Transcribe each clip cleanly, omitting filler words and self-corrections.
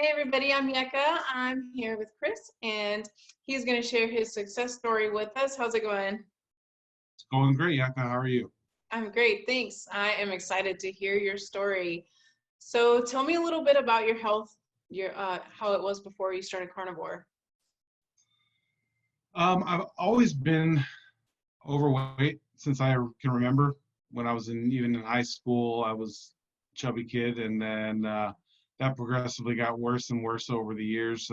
Hey everybody, I'm Yeka. I'm here with Chris and he's going to share his success story with us. How's it going? It's going great, Yaka. How are you? I'm great, thanks. I am excited to hear your story. So tell me a little bit about your health, your how it was before you started carnivore. I've always been overweight since I can remember. When I was even in high school, I was a chubby kid, and then that progressively got worse and worse over the years.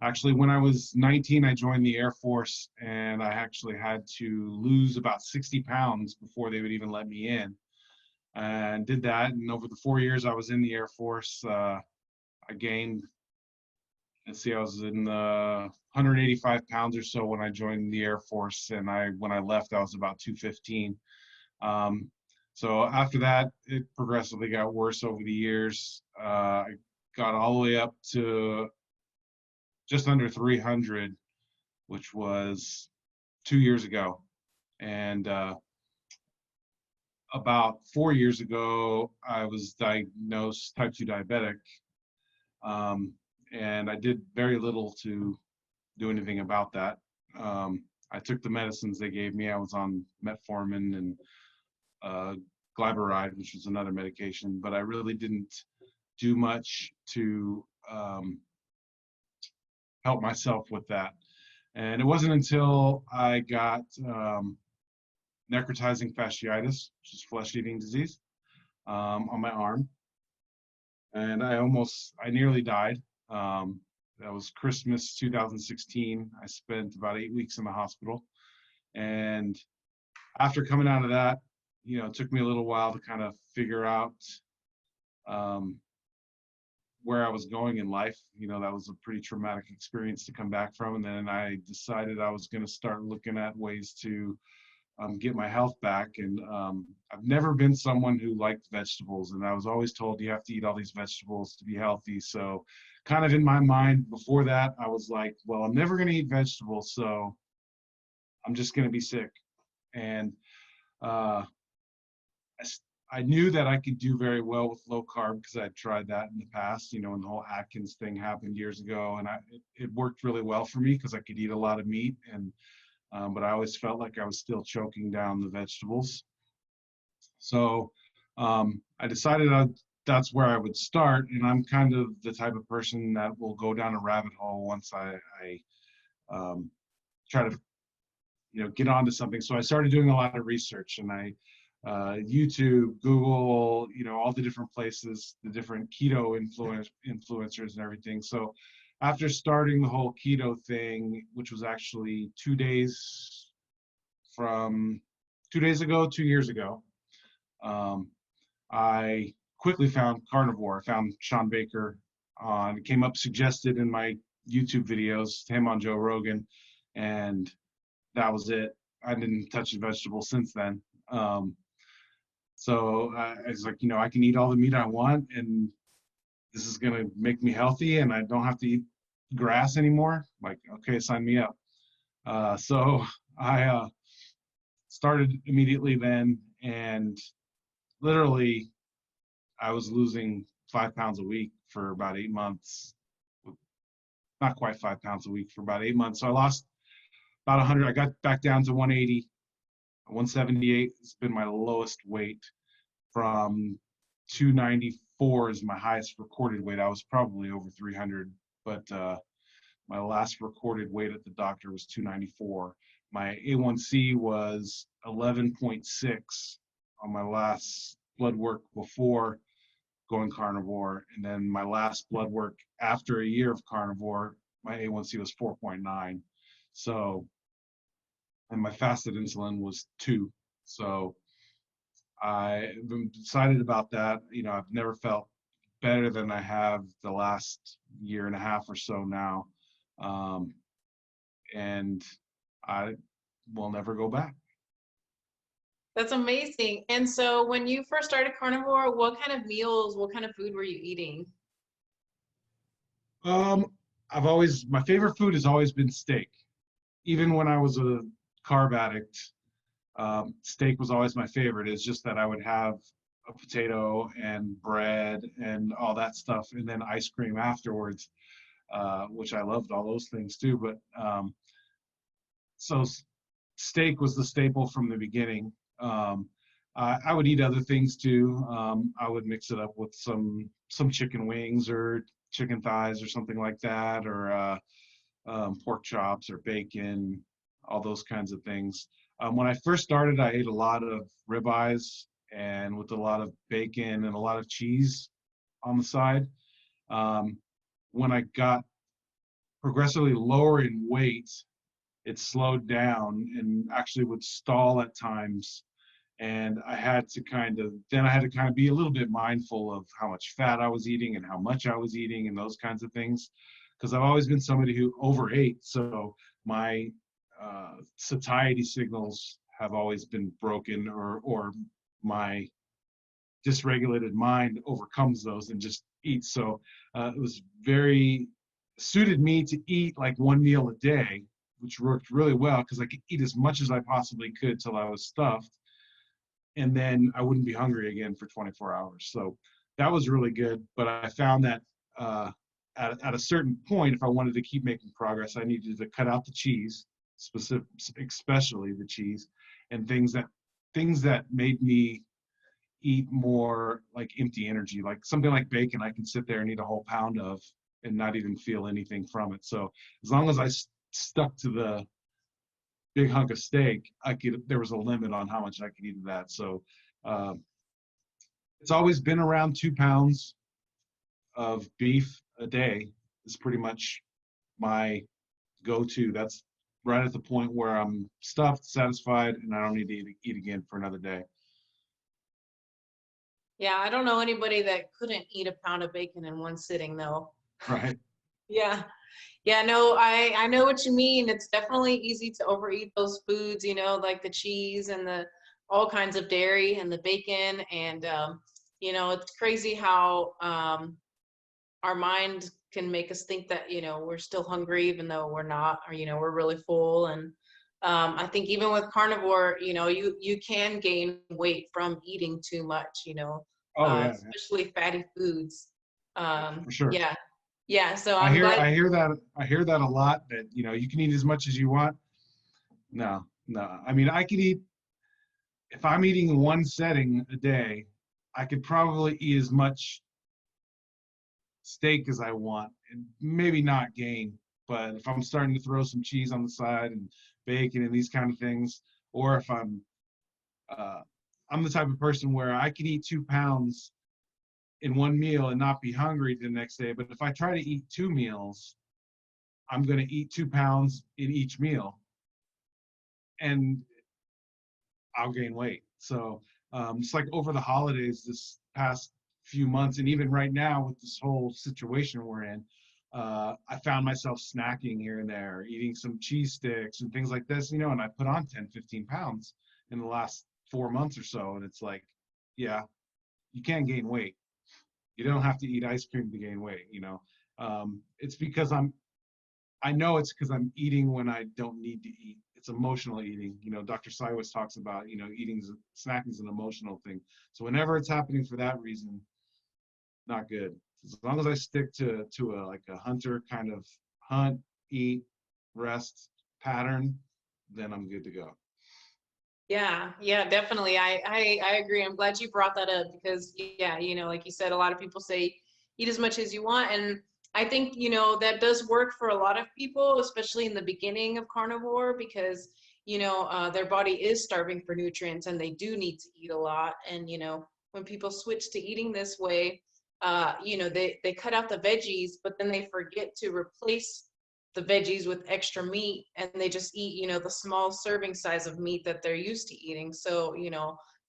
Actually, when I was 19, I joined the Air Force, and I actually had to lose about 60 pounds before they would even let me in. And did that, and over the 4 years I was in the Air Force, I gained, let's see, I was in the 185 pounds or so when I joined the Air Force, and when I left, I was about 215. Um, so after that, it progressively got worse over the years. I got all the way up to just under 300, which was 2 years ago. And about 4 years ago, I was diagnosed type 2 diabetic. Um, and I did very little to do anything about that. I took the medicines they gave me. I was on metformin and uh, glyburide, which was another medication, but I really didn't do much to help myself with that. And it wasn't until I got necrotizing fasciitis, which is flesh-eating disease, on my arm, and I nearly died. That was Christmas 2016. I spent about 8 weeks in the hospital. And after coming out of that, it took me a little while to kind of figure out um, where I was going in life. That was a pretty traumatic experience to come back from. And then I decided I was going to start looking at ways to get my health back. And I've never been someone who liked vegetables. And I was always told you have to eat all these vegetables to be healthy. So kind of in my mind before that, I was like, well, I'm never going to eat vegetables, so I'm just going to be sick. And uh, I knew that I could do very well with low carb because I tried that in the past, when the whole Atkins thing happened years ago. And it worked really well for me because I could eat a lot of meat, but I always felt like I was still choking down the vegetables. So I decided that's where I would start. And I'm kind of the type of person that will go down a rabbit hole once I try to get onto something. So I started doing a lot of research, and I YouTube, Google, all the different places, the different keto influencers and everything. So after starting the whole keto thing, which was actually 2 days ago, 2 years ago, I quickly found Carnivore. I found Sean Baker it came up suggested in my YouTube videos, him on Joe Rogan, and that was it. I didn't touch a vegetable since then. So it's like, I can eat all the meat I want, and this is going to make me healthy, and I don't have to eat grass anymore. Like, okay, sign me up. So I started immediately then, and literally I was losing 5 pounds a week for about 8 months. Not quite 5 pounds a week for about 8 months. So I lost about 100. I got back down to 180. 178 has been my lowest weight. From 294 is my highest recorded weight. I was probably over 300, but my last recorded weight at the doctor was 294. My A1C was 11.6 on my last blood work before going carnivore. And then my last blood work after a year of carnivore, my A1C was 4.9. So, and my fasted insulin was 2. So I've been excited about that. I've never felt better than I have the last year and a half or so now. And I will never go back. That's amazing. And so when you first started carnivore, what kind of meals, what kind of food were you eating? Um, my favorite food has always been steak. Even when I was a carb addict, steak was always my favorite. It's just that I would have a potato and bread and all that stuff, and then ice cream afterwards, which I loved all those things too. But so steak was the staple from the beginning. I would eat other things too. I would mix it up with some chicken wings or chicken thighs or something like that, or pork chops or bacon, all those kinds of things. When I first started, I ate a lot of ribeyes and with a lot of bacon and a lot of cheese on the side. When I got progressively lower in weight, it slowed down and actually would stall at times. And I had to kind of be a little bit mindful of how much fat I was eating and how much I was eating and those kinds of things. Because I've always been somebody who overate. So my satiety signals have always been broken, or my dysregulated mind overcomes those and just eats. So it was very suited me to eat like one meal a day, which worked really well because I could eat as much as I possibly could till I was stuffed, and then I wouldn't be hungry again for 24 hours. So that was really good. But I found that at a certain point, if I wanted to keep making progress, I needed to cut out the cheese, especially the cheese, and things that made me eat more like empty energy, like something like bacon. I can sit there and eat a whole pound of and not even feel anything from it. So as long as I stuck to the big hunk of steak, there was a limit on how much I could eat of that. So it's always been around 2 pounds of beef a day is pretty much my go-to. That's right at the point where I'm stuffed, satisfied, and I don't need to eat again for another day. Yeah, I don't know anybody that couldn't eat a pound of bacon in one sitting though. Right. Yeah. Yeah, no, I know what you mean. It's definitely easy to overeat those foods, like the cheese and the all kinds of dairy and the bacon. And, it's crazy how our mind can make us think that, we're still hungry, even though we're not, or, we're really full. And I think even with carnivore, you can gain weight from eating too much, Oh yeah, especially fatty foods. for sure. Yeah. Yeah. So I I'm hear glad. I hear that I hear that a lot, that you can eat as much as you want. No, no. I mean, I could eat, if I'm eating one setting a day, I could probably eat as much steak as I want and maybe not gain. But if I'm starting to throw some cheese on the side and bacon and these kind of things, or if uh, I'm the type of person where I can eat 2 pounds in one meal and not be hungry the next day. But if I try to eat two meals, I'm going to eat 2 pounds in each meal, and I'll gain weight. So just like over the holidays this past few months, and even right now with this whole situation we're in, I found myself snacking here and there, eating some cheese sticks and things like this, and I put on 10, 15 pounds in the last 4 months or so. And it's like, yeah, you can gain weight. You don't have to eat ice cream to gain weight. It's because I know it's because I'm eating when I don't need to eat. It's emotional eating. Dr. Cywis talks about, snacking is an emotional thing. So whenever it's happening for that reason, not good. As long as I stick to like a hunter kind of hunt, eat, rest pattern, then I'm good to go. Yeah, yeah, definitely. I agree. I'm glad you brought that up because, yeah, like you said, a lot of people say eat as much as you want. And I think, that does work for a lot of people, especially in the beginning of carnivore, because, their body is starving for nutrients and they do need to eat a lot. And, when people switch to eating this way, they cut out the veggies, but then they forget to replace the veggies with extra meat, and they just eat, the small serving size of meat that they're used to eating. So,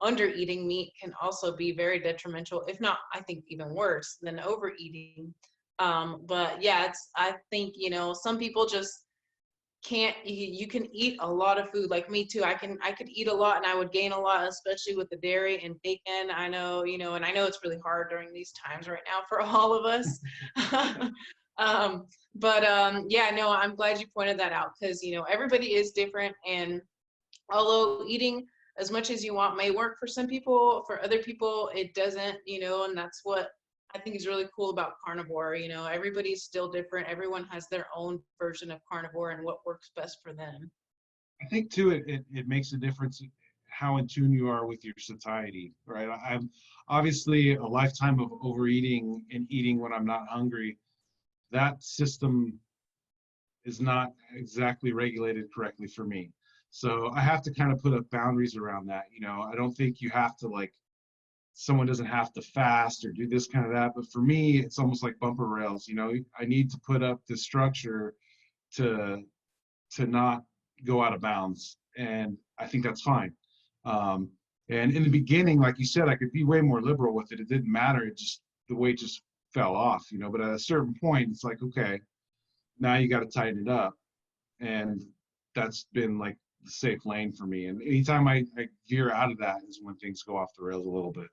under eating meat can also be very detrimental, if not, I think even worse than overeating. But yeah, I think, some people just can't. You can eat a lot of food, like me too. I could eat a lot and I would gain a lot, especially with the dairy and bacon. I know, and I know it's really hard during these times right now for all of us. Yeah, no, I'm glad you pointed that out because, everybody is different. And although eating as much as you want may work for some people. For other people, it doesn't, and that's what I think is really cool about carnivore. Everybody's still different. Everyone has their own version of carnivore and what works best for them. I think too, it makes a difference how in tune you are with your satiety, right? I'm obviously a lifetime of overeating and eating when I'm not hungry. That system is not exactly regulated correctly for me. So I have to kind of put up boundaries around that. I don't think you have to like, someone doesn't have to fast or do this kind of that. But for me, it's almost like bumper rails. I need to put up the structure to not go out of bounds. And I think that's fine. Um, and in the beginning, like you said, I could be way more liberal with it. It didn't matter. The weight just fell off, but at a certain point, it's like, okay, now you got to tighten it up. And that's been like the safe lane for me. And anytime I veer out of that is when things go off the rails a little bit.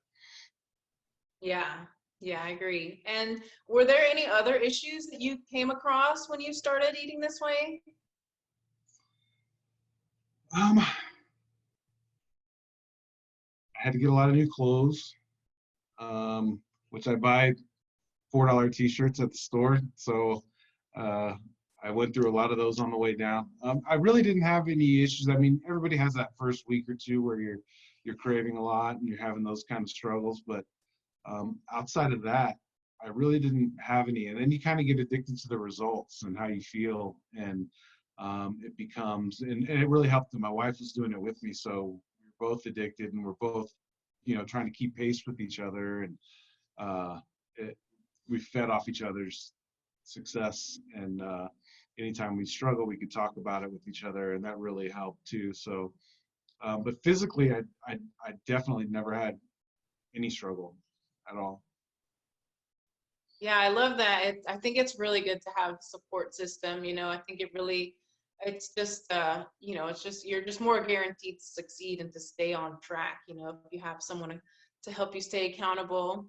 Yeah, yeah, I agree. And were there any other issues that you came across when you started eating this way? I had to get a lot of new clothes, which I buy $4 t-shirts at the store. So I went through a lot of those on the way down. I really didn't have any issues. I mean, everybody has that first week or two where you're craving a lot and you're having those kind of struggles. But outside of that, I really didn't have any. And then you kind of get addicted to the results and how you feel. And it becomes, and it really helped that my wife was doing it with me. So we're both addicted and we're both, trying to keep pace with each other. And we fed off each other's success. And anytime we struggle, we could talk about it with each other. And that really helped too. So, but physically, I definitely never had any struggle at all. Yeah, I love that. I think it's really good to have a support system. I think it's just, it's just, you're just more guaranteed to succeed and to stay on track, if you have someone to help you stay accountable.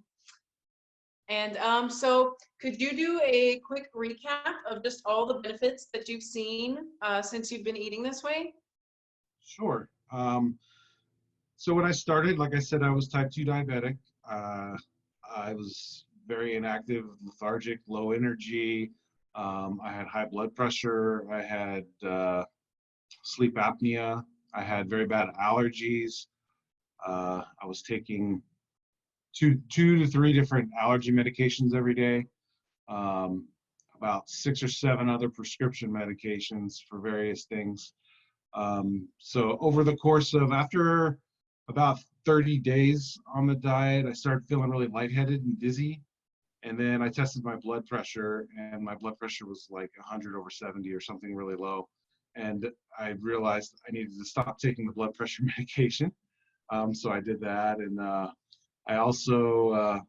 And so could you do a quick recap of just all the benefits that you've seen since you've been eating this way? Sure. So when I started, like I said, I was type 2 diabetic. I was very inactive, lethargic, low energy. I had high blood pressure. I had sleep apnea. I had very bad allergies. I was taking two to three different allergy medications every day. About 6 or 7 other prescription medications for various things. So over the course of, after about 30 days on the diet, I started feeling really lightheaded and dizzy. And then I tested my blood pressure, and my blood pressure was like 100/70 or something really low. And I realized I needed to stop taking the blood pressure medication. So I did that. And I also,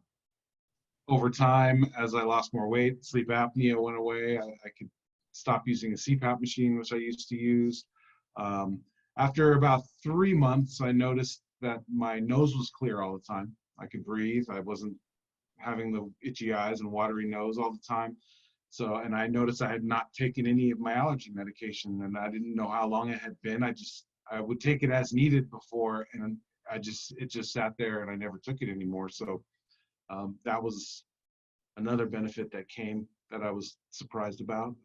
over time, as I lost more weight, sleep apnea went away. I could stop using a CPAP machine, which I used to use. After about 3 months, I noticed that my nose was clear all the time. I could breathe. I wasn't having the itchy eyes and watery nose all the time. So, and I noticed I had not taken any of my allergy medication, and I didn't know how long it had been. I would take it as needed before, and it just sat there, and I never took it anymore. So that was another benefit that came that I was surprised about.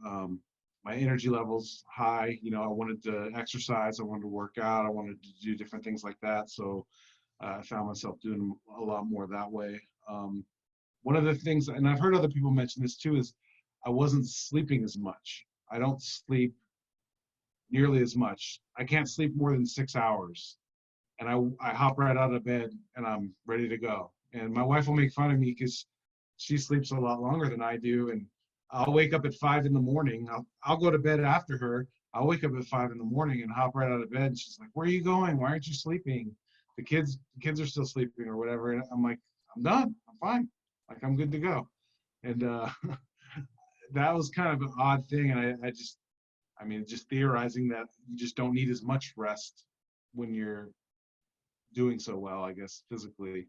My energy levels high. I wanted to exercise, I wanted to work out, I wanted to do different things like that. So I found myself doing a lot more that way. One of the things, and I've heard other people mention this too, is I wasn't sleeping as much. I don't sleep nearly as much. I can't sleep more than 6 hours. And I hop right out of bed and I'm ready to go. And my wife will make fun of me because she sleeps a lot longer than I do. And I'll wake up at 5 in the morning. I'll go to bed after her. I'll wake up at 5 in the morning and hop right out of bed. And she's like, "Where are you going? Why aren't you sleeping? The kids are still sleeping or whatever." And I'm like, "I'm done. I'm fine. Like, I'm good to go." And that was kind of an odd thing. And just theorizing that you just don't need as much rest when you're doing so well, I guess, physically.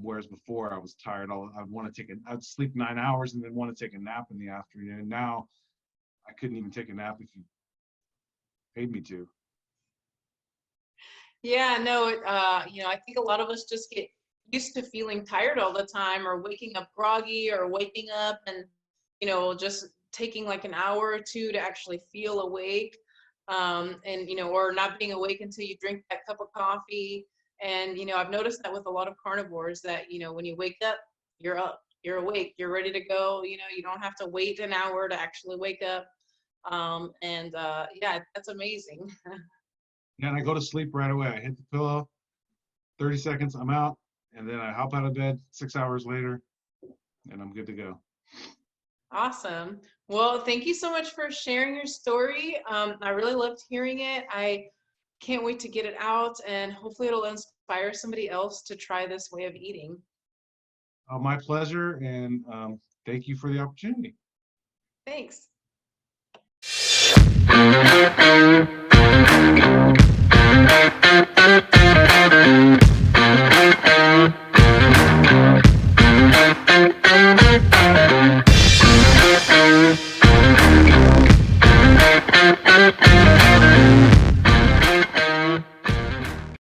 Whereas before I was tired, I'd sleep 9 hours and then want to take a nap in the afternoon. Now I couldn't even take a nap if you paid me to. Yeah, no, I think a lot of us just get used to feeling tired all the time or waking up groggy or waking up and, just taking like an hour or two to actually feel awake. And, or not being awake until you drink that cup of coffee. And, I've noticed that with a lot of carnivores that, when you wake up, you're awake, you're ready to go. You don't have to wait an hour to actually wake up. And yeah, that's amazing. And I go to sleep right away. I hit the pillow, 30 seconds, I'm out, and then I hop out of bed 6 hours later, and I'm good to go. Awesome. Well, thank you so much for sharing your story. I really loved hearing it. I can't wait to get it out, and hopefully it'll inspire somebody else to try this way of eating. My pleasure, and thank you for the opportunity. Thanks.